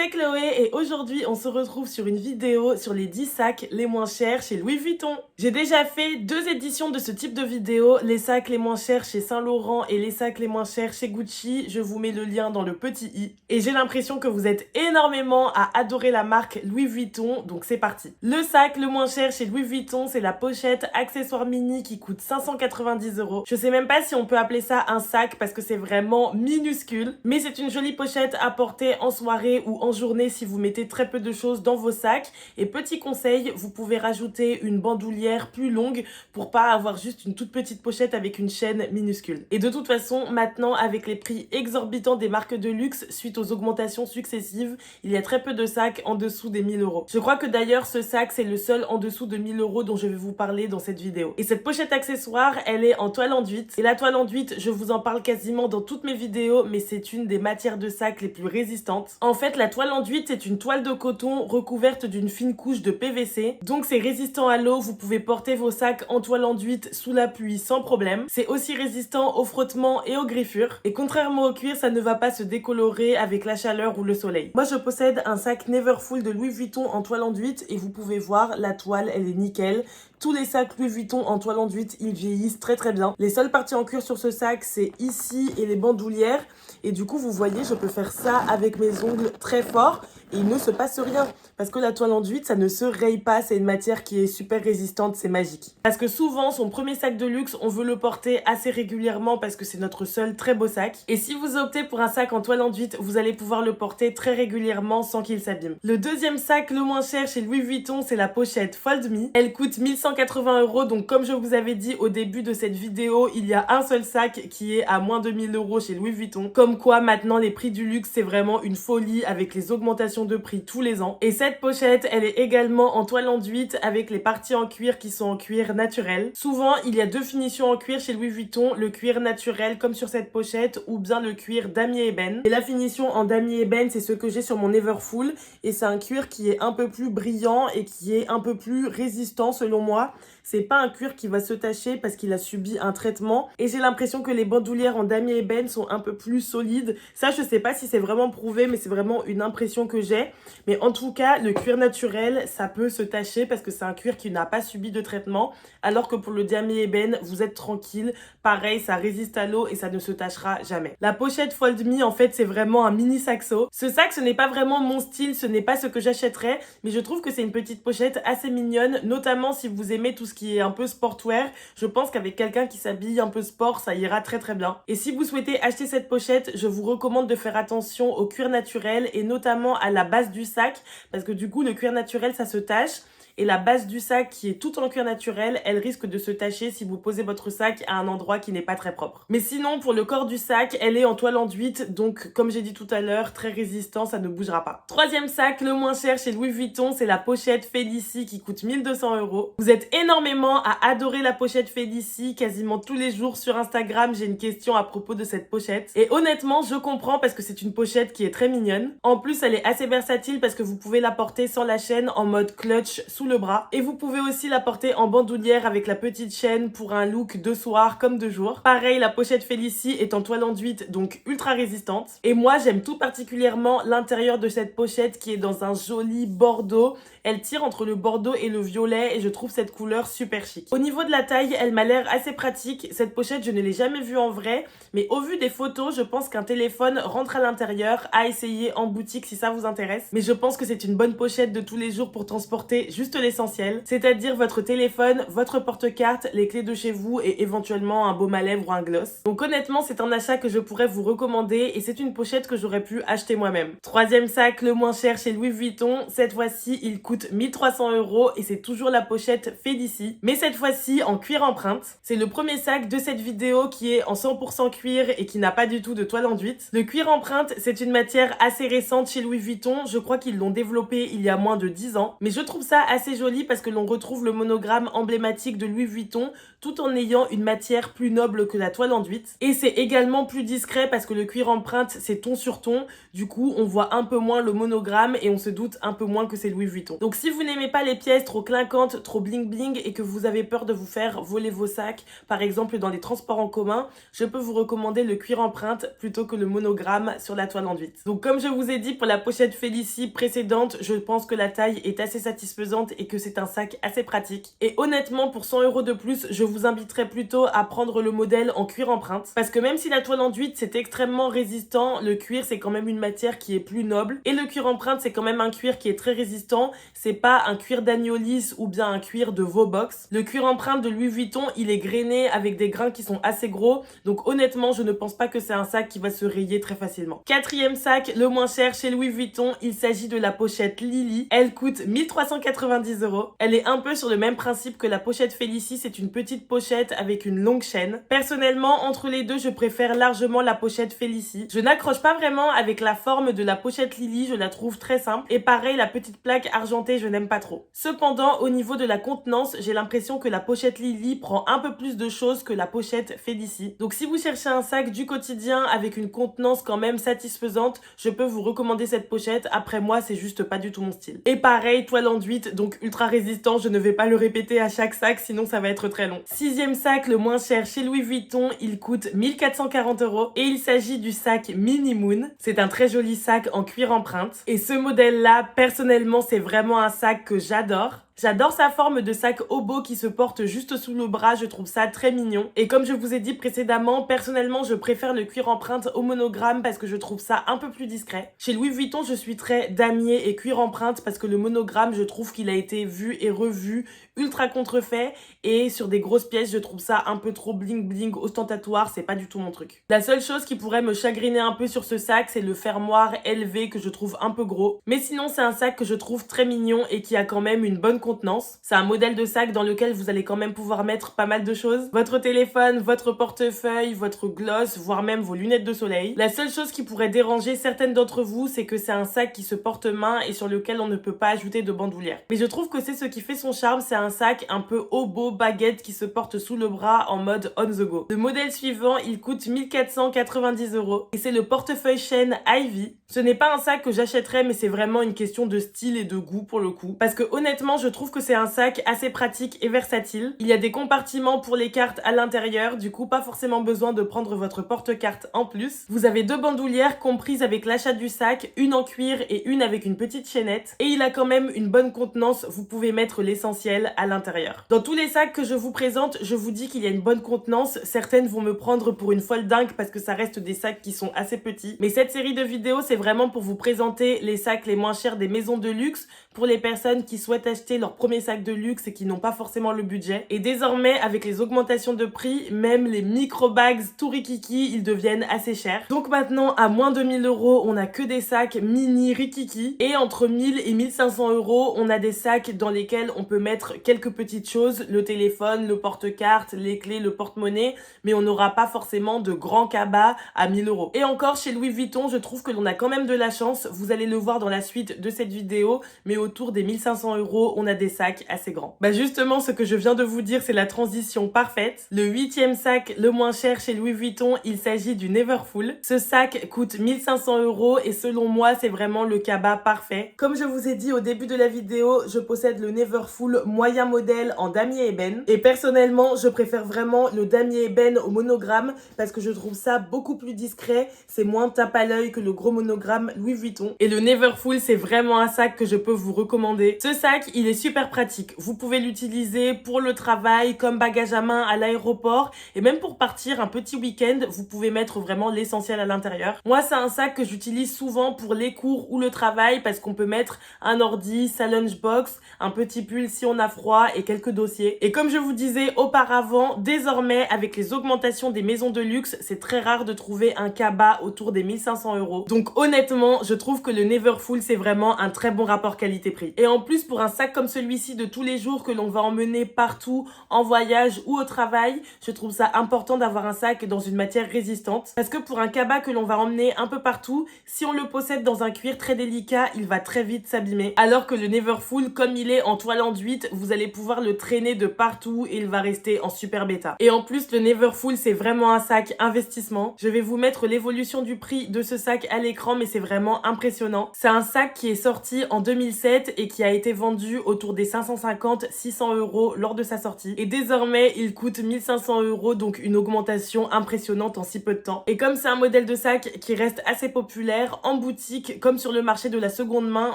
c'est Chloé et aujourd'hui on se retrouve sur une vidéo sur les 10 sacs les moins chers chez Louis Vuitton. J'ai déjà fait 2 éditions de ce type de vidéo, les sacs les moins chers chez Saint Laurent et les sacs les moins chers chez Gucci. Je vous mets le lien dans le petit i. Et j'ai l'impression que vous êtes énormément à adorer la marque Louis Vuitton, donc c'est parti. Le sac le moins cher chez Louis Vuitton, c'est la pochette accessoire mini qui coûte 590 €. Je sais même pas si on peut appeler ça un sac parce que c'est vraiment minuscule, mais c'est une jolie pochette à porter en soirée ou en journée si vous mettez très peu de choses dans vos sacs. Et petit conseil, vous pouvez rajouter une bandoulière plus longue pour pas avoir juste une toute petite pochette avec une chaîne minuscule. Et de toute façon, maintenant avec les prix exorbitants des marques de luxe suite aux augmentations successives, il y a très peu de sacs en dessous des 1000 €. Je crois que d'ailleurs ce sac c'est le seul en dessous de 1000 € dont je vais vous parler dans cette vidéo. Et cette pochette accessoire, elle est en toile enduite. Et la toile enduite, je vous en parle quasiment dans toutes mes vidéos, mais c'est une des matières de sac les plus résistantes. En fait, la toile enduite, c'est une toile de coton recouverte d'une fine couche de PVC. Donc c'est résistant à l'eau, vous pouvez porter vos sacs en toile enduite sous la pluie sans problème. C'est aussi résistant au frottement et aux griffures. Et contrairement au cuir, ça ne va pas se décolorer avec la chaleur ou le soleil. Moi, je possède un sac Neverfull de Louis Vuitton en toile enduite et vous pouvez voir, la toile, elle est nickel. Tous les sacs Louis Vuitton en toile enduite, ils vieillissent très très bien. Les seules parties en cuir sur ce sac, c'est ici et les bandoulières. Et du coup, vous voyez, je peux faire ça avec mes ongles très fort et il ne se passe rien. Parce que la toile enduite, ça ne se raye pas. C'est une matière qui est super résistante, c'est magique. Parce que souvent, son premier sac de luxe, on veut le porter assez régulièrement parce que c'est notre seul très beau sac. Et si vous optez pour un sac en toile enduite, vous allez pouvoir le porter très régulièrement sans qu'il s'abîme. Le deuxième sac le moins cher chez Louis Vuitton, c'est la pochette Fold Me. Elle coûte 1180 €. Donc comme je vous avais dit au début de cette vidéo, il y a un seul sac qui est à moins de 1000 € chez Louis Vuitton. Comme quoi maintenant les prix du luxe, c'est vraiment une folie avec les augmentations de prix tous les ans. Et cette pochette, elle est également en toile enduite avec les parties en cuir qui sont en cuir naturel. Souvent, il y a deux finitions en cuir chez Louis Vuitton, le cuir naturel comme sur cette pochette ou bien le cuir damier ébène. Et la finition en damier ébène, c'est ce que j'ai sur mon Neverfull et c'est un cuir qui est un peu plus brillant et qui est un peu plus résistant selon moi. C'est pas un cuir qui va se tacher parce qu'il a subi un traitement et j'ai l'impression que les bandoulières en damier ébène sont un peu plus solides. Ça, je sais pas si c'est vraiment prouvé, mais c'est vraiment une impression que j'ai. Mais en tout cas, le cuir naturel, ça peut se tacher parce que c'est un cuir qui n'a pas subi de traitement. Alors que pour le damier ébène, vous êtes tranquille. Pareil, ça résiste à l'eau et ça ne se tachera jamais. La pochette Fold Me, en fait, c'est vraiment un mini saxo. Ce sac, ce n'est pas vraiment mon style, ce n'est pas ce que j'achèterais, mais je trouve que c'est une petite pochette assez mignonne, notamment si vous aimez tout ce qui est un peu sportwear. Je pense qu'avec quelqu'un qui s'habille un peu sport, ça ira très très bien. Et si vous souhaitez acheter cette pochette, je vous recommande de faire attention au cuir naturel et notamment à la base du sac, parce que du coup, le cuir naturel, ça se tache. Et la base du sac qui est toute en cuir naturel, elle risque de se tacher si vous posez votre sac à un endroit qui n'est pas très propre. Mais sinon, pour le corps du sac, elle est en toile enduite, donc comme j'ai dit tout à l'heure, très résistant, ça ne bougera pas. Troisième sac, le moins cher chez Louis Vuitton, c'est la pochette Félicie qui coûte 1200 €. Vous êtes énormément à adorer la pochette Félicie, quasiment tous les jours sur Instagram, j'ai une question à propos de cette pochette. Et honnêtement, je comprends parce que c'est une pochette qui est très mignonne. En plus, elle est assez versatile parce que vous pouvez la porter sans la chaîne en mode clutch sous le bras. Et vous pouvez aussi la porter en bandoulière avec la petite chaîne pour un look de soir comme de jour. Pareil, la pochette Félicie est en toile enduite, donc ultra résistante. Et moi, j'aime tout particulièrement l'intérieur de cette pochette qui est dans un joli bordeaux. Elle tire entre le bordeaux et le violet et je trouve cette couleur super chic. Au niveau de la taille, elle m'a l'air assez pratique. Cette pochette, je ne l'ai jamais vue en vrai, mais au vu des photos, je pense qu'un téléphone rentre à l'intérieur, à essayer en boutique si ça vous intéresse. Mais je pense que c'est une bonne pochette de tous les jours pour transporter juste l'essentiel, c'est-à-dire votre téléphone, votre porte-carte, les clés de chez vous et éventuellement un baume à lèvres ou un gloss. Donc honnêtement, c'est un achat que je pourrais vous recommander et c'est une pochette que j'aurais pu acheter moi-même. Troisième sac, le moins cher chez Louis Vuitton. Cette fois-ci, il coûte 1300 € et c'est toujours la pochette Félicie, mais cette fois-ci en cuir empreinte. C'est le premier sac de cette vidéo qui est en 100% cuir et qui n'a pas du tout de toile enduite. Le cuir empreinte, c'est une matière assez récente chez Louis Vuitton. Je crois qu'ils l'ont développé il y a moins de 10 ans, mais je trouve ça assez joli parce que l'on retrouve le monogramme emblématique de Louis Vuitton tout en ayant une matière plus noble que la toile enduite. Et c'est également plus discret parce que le cuir empreinte, c'est ton sur ton. Du coup, on voit un peu moins le monogramme et on se doute un peu moins que c'est Louis Vuitton. Donc si vous n'aimez pas les pièces trop clinquantes, trop bling bling et que vous avez peur de vous faire voler vos sacs, par exemple dans les transports en commun, je peux vous recommander le cuir empreinte plutôt que le monogramme sur la toile enduite. Donc comme je vous ai dit pour la pochette Félicie précédente, je pense que la taille est assez satisfaisante et que c'est un sac assez pratique. Et honnêtement, pour 100 € de plus, je vous inviterais plutôt à prendre le modèle en cuir empreinte. Parce que même si la toile enduite c'est extrêmement résistant, le cuir c'est quand même une matière qui est plus noble. Et le cuir empreinte c'est quand même un cuir qui est très résistant. C'est pas un cuir d'agneau lisse ou bien un cuir de Vobox. Le cuir empreinte de Louis Vuitton, il est grainé avec des grains qui sont assez gros. Donc honnêtement, je ne pense pas que c'est un sac qui va se rayer très facilement. Quatrième sac, le moins cher chez Louis Vuitton, il s'agit de la pochette Lily. Elle coûte 1390 €. Elle est un peu sur le même principe que la pochette Félicie, c'est une petite pochette avec une longue chaîne. Personnellement, entre les deux, je préfère largement la pochette Félicie. Je n'accroche pas vraiment avec la forme de la pochette Lily, je la trouve très simple. Et pareil, la petite plaque argentée, je n'aime pas trop. Cependant, au niveau de la contenance, j'ai l'impression que la pochette Lily prend un peu plus de choses que la pochette Félicie. Donc si vous cherchez un sac du quotidien avec une contenance quand même satisfaisante, je peux vous recommander cette pochette. Après moi, c'est juste pas du tout mon style. Et pareil, toile enduite, donc ultra résistant, je ne vais pas le répéter à chaque sac, sinon ça va être très long. Sixième sac, le moins cher chez Louis Vuitton, il coûte 1440 € et il s'agit du sac Mini Moon. C'est un très joli sac en cuir empreinte. Et ce modèle-là, personnellement, c'est vraiment un sac que j'adore. J'adore sa forme de sac hobo qui se porte juste sous le bras, je trouve ça très mignon. Et comme je vous ai dit précédemment, personnellement je préfère le cuir empreinte au monogramme parce que je trouve ça un peu plus discret. Chez Louis Vuitton, je suis très damier et cuir empreinte parce que le monogramme, je trouve qu'il a été vu et revu, ultra contrefait, et sur des grosses pièces, je trouve ça un peu trop bling bling, ostentatoire, c'est pas du tout mon truc. La seule chose qui pourrait me chagriner un peu sur ce sac, c'est le fermoir élevé que je trouve un peu gros. Mais sinon, c'est un sac que je trouve très mignon et qui a quand même une bonne contenance. C'est un modèle de sac dans lequel vous allez quand même pouvoir mettre pas mal de choses. Votre téléphone, votre portefeuille, votre gloss, voire même vos lunettes de soleil. La seule chose qui pourrait déranger certaines d'entre vous, c'est que c'est un sac qui se porte main et sur lequel on ne peut pas ajouter de bandoulière. Mais je trouve que c'est ce qui fait son charme, c'est un sac un peu hobo baguette qui se porte sous le bras en mode on the go. Le modèle suivant, il coûte 1490 € et c'est le portefeuille chaîne Ivy. Ce n'est pas un sac que j'achèterais, mais c'est vraiment une question de style et de goût pour le coup. Parce que honnêtement, je trouve que c'est un sac assez pratique et versatile. Il y a des compartiments pour les cartes à l'intérieur, du coup pas forcément besoin de prendre votre porte-carte en plus. Vous avez deux bandoulières comprises avec l'achat du sac, une en cuir et une avec une petite chaînette. Et il a quand même une bonne contenance, vous pouvez mettre l'essentiel à l'intérieur. Dans tous les sacs que je vous présente, je vous dis qu'il y a une bonne contenance. Certaines vont me prendre pour une folle dingue parce que ça reste des sacs qui sont assez petits. Mais cette série de vidéos, c'est vraiment pour vous présenter les sacs les moins chers des maisons de luxe pour les personnes qui souhaitent acheter leur premier sac de luxe et qui n'ont pas forcément le budget. Et désormais, avec les augmentations de prix, même les micro-bags tout rikiki, ils deviennent assez chers. Donc maintenant, à moins de 1000 €, on a que des sacs mini rikiki. Et entre 1000 et 1500 €, on a des sacs dans lesquels on peut mettre quelques petites choses, le téléphone, le porte-carte, les clés, le porte-monnaie, mais on n'aura pas forcément de grands cabas à 1000 €. Et encore, chez Louis Vuitton, je trouve que l'on a quand même de la chance. Vous allez le voir dans la suite de cette vidéo, mais autour des 1500 €, on a des sacs assez grands. Bah justement, ce que je viens de vous dire, c'est la transition parfaite. Le 8e sac le moins cher chez Louis Vuitton, il s'agit du Neverfull. Ce sac coûte 1500 € et selon moi, c'est vraiment le cabas parfait. Comme je vous ai dit au début de la vidéo, je possède le Neverfull moyen modèle en damier ébène. Et personnellement, je préfère vraiment le damier ébène au monogramme parce que je trouve ça beaucoup plus discret. C'est moins tape à l'œil que le gros monogramme Louis Vuitton. Et le Neverfull, c'est vraiment un sac que je peux vous recommander. Ce sac, il est super pratique. Vous pouvez l'utiliser pour le travail, comme bagage à main à l'aéroport et même pour partir un petit week-end, vous pouvez mettre vraiment l'essentiel à l'intérieur. Moi, c'est un sac que j'utilise souvent pour les cours ou le travail parce qu'on peut mettre un ordi, sa lunchbox, un petit pull si on a froid et quelques dossiers. Et comme je vous disais auparavant, désormais, avec les augmentations des maisons de luxe, c'est très rare de trouver un cabas autour des 1500 €. Donc honnêtement, je trouve que le Neverfull, c'est vraiment un très bon rapport qualité-prix. Et en plus, pour un sac comme celui-ci de tous les jours que l'on va emmener partout, en voyage ou au travail, je trouve ça important d'avoir un sac dans une matière résistante. Parce que pour un cabas que l'on va emmener un peu partout, si on le possède dans un cuir très délicat, il va très vite s'abîmer. Alors que le Neverfull, comme il est en toile enduite, vous allez pouvoir le traîner de partout et il va rester en super état. Et en plus, le Neverfull, c'est vraiment un sac investissement. Je vais vous mettre l'évolution du prix de ce sac à l'écran, mais c'est vraiment impressionnant. C'est un sac qui est sorti en 2007 et qui a été vendu autour des 550-600 € lors de sa sortie. Et désormais, il coûte 1500 €, donc une augmentation impressionnante en si peu de temps. Et comme c'est un modèle de sac qui reste assez populaire, en boutique, comme sur le marché de la seconde main,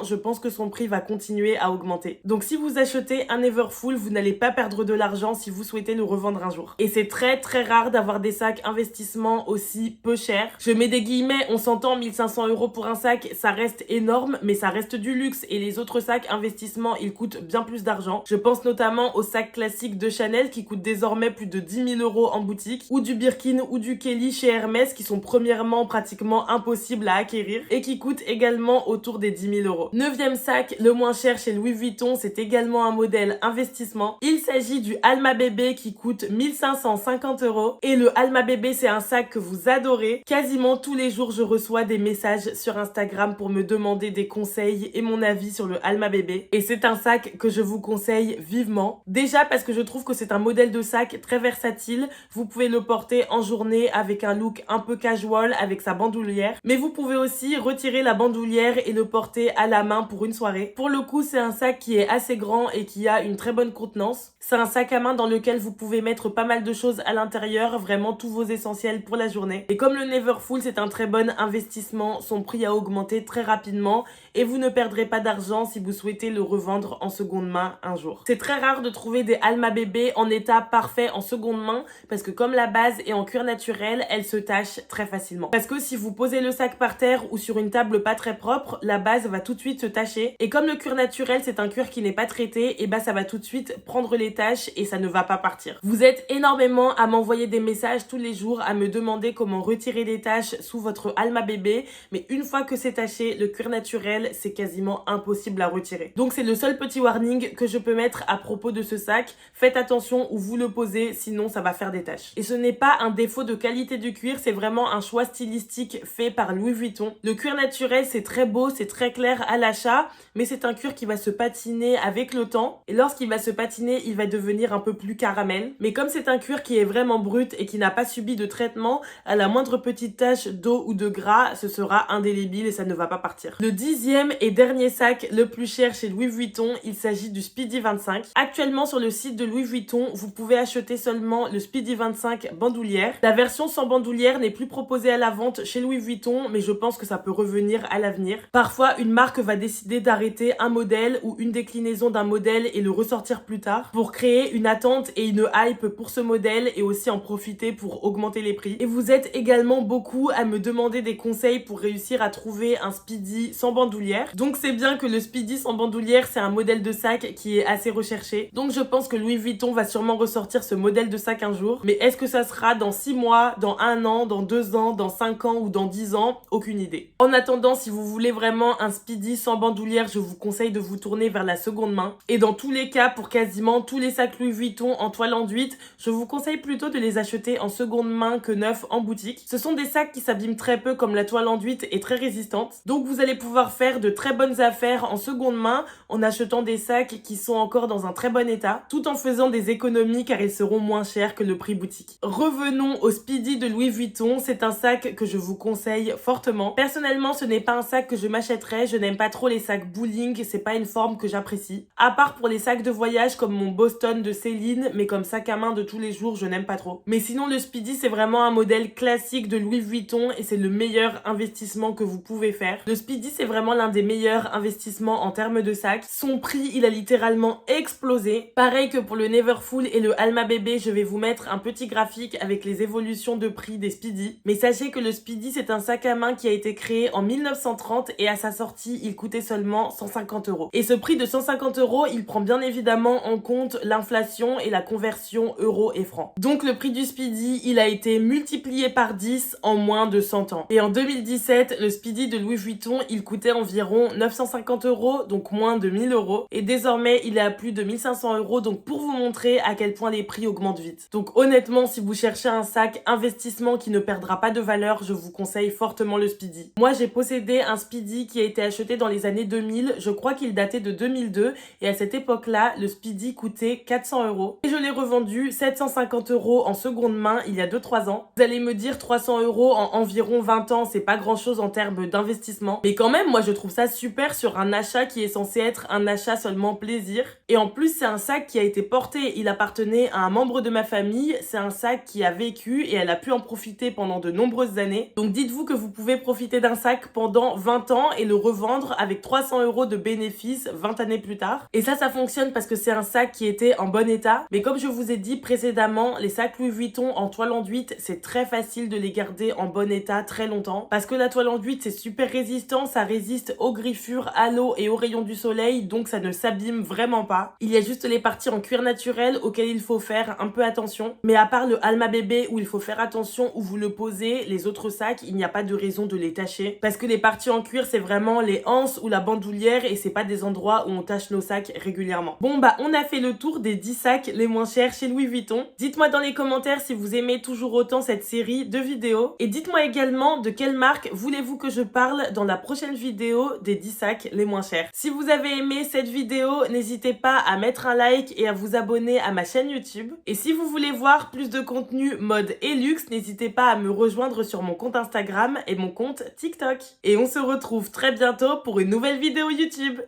je pense que son prix va continuer à augmenter. Donc si vous achetez un Neverfull, vous n'allez pas perdre de l'argent si vous souhaitez le revendre un jour. Et c'est très très rare d'avoir des sacs investissement aussi peu chers. Je mets des guillemets, on s'entend, 1500 € pour un sac, ça reste énorme, mais ça reste du luxe. Et les autres sacs investissement, ils coûtent bien plus d'argent. Je pense notamment aux sacs classiques de Chanel qui coûtent désormais plus de 10 000 € en boutique, ou du Birkin ou du Kelly chez Hermès qui sont premièrement pratiquement impossibles à acquérir et qui coûtent également autour des 10 000 €. Neuvième sac, le moins cher chez Louis Vuitton, c'est également un modèle investissement. Il s'agit du Alma Bébé qui coûte 1550 € et le Alma Bébé, c'est un sac que vous adorez. Quasiment tous les jours, je reçois des messages sur Instagram pour me demander des conseils et mon avis sur le Alma Bébé. Et c'est un sac que je vous conseille vivement. Déjà parce que je trouve que c'est un modèle de sac très versatile. Vous pouvez le porter en journée avec un look un peu casual avec sa bandoulière. Mais vous pouvez aussi retirer la bandoulière et le porter à la main pour une soirée. Pour le coup, c'est un sac qui est assez grand et qui a une très bonne contenance. C'est un sac à main dans lequel vous pouvez mettre pas mal de choses à l'intérieur, vraiment tous vos essentiels pour la journée. Et comme le Neverfull, c'est un très bon investissement, son prix a augmenté très rapidement et vous ne perdrez pas d'argent si vous souhaitez le revendre en seconde main un jour. C'est très rare de trouver des Alma Bébé en état parfait en seconde main parce que comme la base est en cuir naturel, elle se tache très facilement. Parce que si vous posez le sac par terre ou sur une table pas très propre, la base va tout de suite se tacher. Et comme le cuir naturel, c'est un cuir qui n'est pas traité, et bah ça va tout de suite prendre les taches et ça ne va pas partir. Vous êtes énormément à m'envoyer des messages tous les jours à me demander comment retirer les taches sous votre Alma Bébé, mais une fois que c'est taché, le cuir naturel, c'est quasiment impossible à retirer. Donc c'est le seul petit warning que je peux mettre à propos de ce sac. Faites attention où vous le posez, sinon ça va faire des taches. Et ce n'est pas un défaut de qualité du cuir, c'est vraiment un choix stylistique fait par Louis Vuitton. Le cuir naturel, c'est très beau, c'est très clair à l'achat, mais c'est un cuir qui va se patiner avec le temps. Et lorsqu'il va se patiner, il va devenir un peu plus caramel. Mais comme c'est un cuir qui est vraiment brut et qui n'a pas subi de traitement, à la moindre petite tache d'eau ou de gras, ce sera indélébile et ça ne va pas partir. Le 10e et dernier sac le plus cher chez Louis Vuitton, il s'agit du Speedy 25. Actuellement sur le site de Louis Vuitton, vous pouvez acheter seulement le Speedy 25 bandoulière. La version sans bandoulière n'est plus proposée à la vente chez Louis Vuitton, mais je pense que ça peut revenir à l'avenir. Parfois, une marque va décider d'arrêter un modèle ou une déclinaison d'un modèle et le ressortir plus tard pour créer une attente et une hype pour ce modèle et aussi en profiter pour augmenter les prix. Et vous êtes également beaucoup à me demander des conseils pour réussir à trouver un Speedy sans bandoulière. Donc c'est bien que le Speedy sans bandoulière, c'est un modèle de sac qui est assez recherché. Donc je pense que Louis Vuitton va sûrement ressortir ce modèle de sac un jour. Mais est-ce que ça sera dans 6 mois, dans 1 an, dans 2 ans, dans 5 ans ou dans 10 ans? Aucune idée. En attendant, si vous voulez vraiment un Speedy sans bandoulière, je vous conseille de vous tourner vers la seconde main. Et dans tous les cas, pour quasiment tous les sacs Louis Vuitton en toile enduite, je vous conseille plutôt de les acheter en seconde main que neufs en boutique. Ce sont des sacs qui s'abîment très peu comme la toile enduite est très résistante. Donc vous allez pouvoir faire de très bonnes affaires en seconde main en achetant des sacs qui sont encore dans un très bon état, tout en faisant des économies car ils seront moins chers que le prix boutique. Revenons au Speedy de Louis Vuitton, c'est un sac que je vous conseille fortement. Personnellement, ce n'est pas un sac que je m'achèterais, je n'aime pas trop les sacs bowling, c'est pas une forme que j'apprécie. À part pour les sacs de voyage comme mon Boston de Céline, mais comme sac à main de tous les jours, je n'aime pas trop. Mais sinon, le Speedy, c'est vraiment un modèle classique de Louis Vuitton et c'est le meilleur investissement que vous pouvez faire. Le Speedy, c'est vraiment l'un des meilleurs investissements en termes de sac. Son prix, il a littéralement explosé. Pareil que pour le Neverfull et le Alma Bébé, je vais vous mettre un petit graphique avec les évolutions de prix des Speedy. Mais sachez que le Speedy, c'est un sac à main qui a été créé en 1930 et à sa sortie, il coûtait seulement 150 €. Et ce prix de 150 €, il prend bien évidemment en compte l'inflation et la conversion euro et franc. Donc le prix du Speedy, il a été multiplié par 10 en moins de 100 ans. Et en 2017, le Speedy de Louis Vuitton, il coûtait environ 950 €, donc moins de 1000 €. €. Et désormais, il est à plus de 1500 €. Donc pour vous montrer à quel point les prix augmentent vite. Donc honnêtement, si vous cherchez un sac investissement qui ne perdra pas de valeur, je vous conseille fortement le Speedy. Moi, j'ai possédé un Speedy qui a été acheté dans les années 2000. Je crois qu'il datait de 2002. Et à cette époque-là, le Speedy coûtait 400 €. Et je l'ai revendu 750 € en seconde main il y a 2-3 ans. Vous allez me dire 300 € en environ 20 ans, c'est pas grand-chose en termes d'investissement. Mais quand même, moi, je trouve ça super sur un achat qui est censé être un achat seulement plaisir. Et en plus, c'est un sac qui a été porté. Il appartenait à un membre de ma famille. C'est un sac qui a vécu et elle a pu en profiter pendant de nombreuses années. Donc dites-vous que vous pouvez profiter d'un sac pendant 20 ans et le revendre avec 300 € de bénéfices 20 années plus tard. Et ça fonctionne parce que c'est un sac qui était en bon état. Mais comme je vous ai dit précédemment, les sacs Louis Vuitton en toile enduite, c'est très facile de les garder en bon état très longtemps. Parce que la toile enduite, c'est super résistant, ça résiste aux griffures, à l'eau et aux rayons du soleil, donc ça ne s'abîme vraiment pas. Il y a juste les parties en cuir naturel auxquelles il faut faire un peu attention. Mais à part le Alma bébé où il faut faire attention où vous le posez, les autres sacs, il n'y a pas de raison de les tacher. Parce que les parties en cuir, c'est vraiment les anses ou la bandoulière et c'est pas des endroits où on tâche nos sacs régulièrement. Bon bah, on a fait le tour des 10 sacs les moins chers chez Louis Vuitton. Dites-moi dans les commentaires si vous aimez toujours autant cette série de vidéos. Et dites-moi également de quelle marque voulez-vous que je parle dans la prochaine vidéo des 10 sacs les moins chers. Si vous avez aimé cette vidéo, n'hésitez pas à mettre un like et à vous abonner à ma chaîne YouTube. Et si vous voulez voir plus de contenu mode et luxe, n'hésitez pas à me rejoindre sur mon compte Instagram et mon compte TikTok. Et on se retrouve très bientôt pour une nouvelle vidéo YouTube.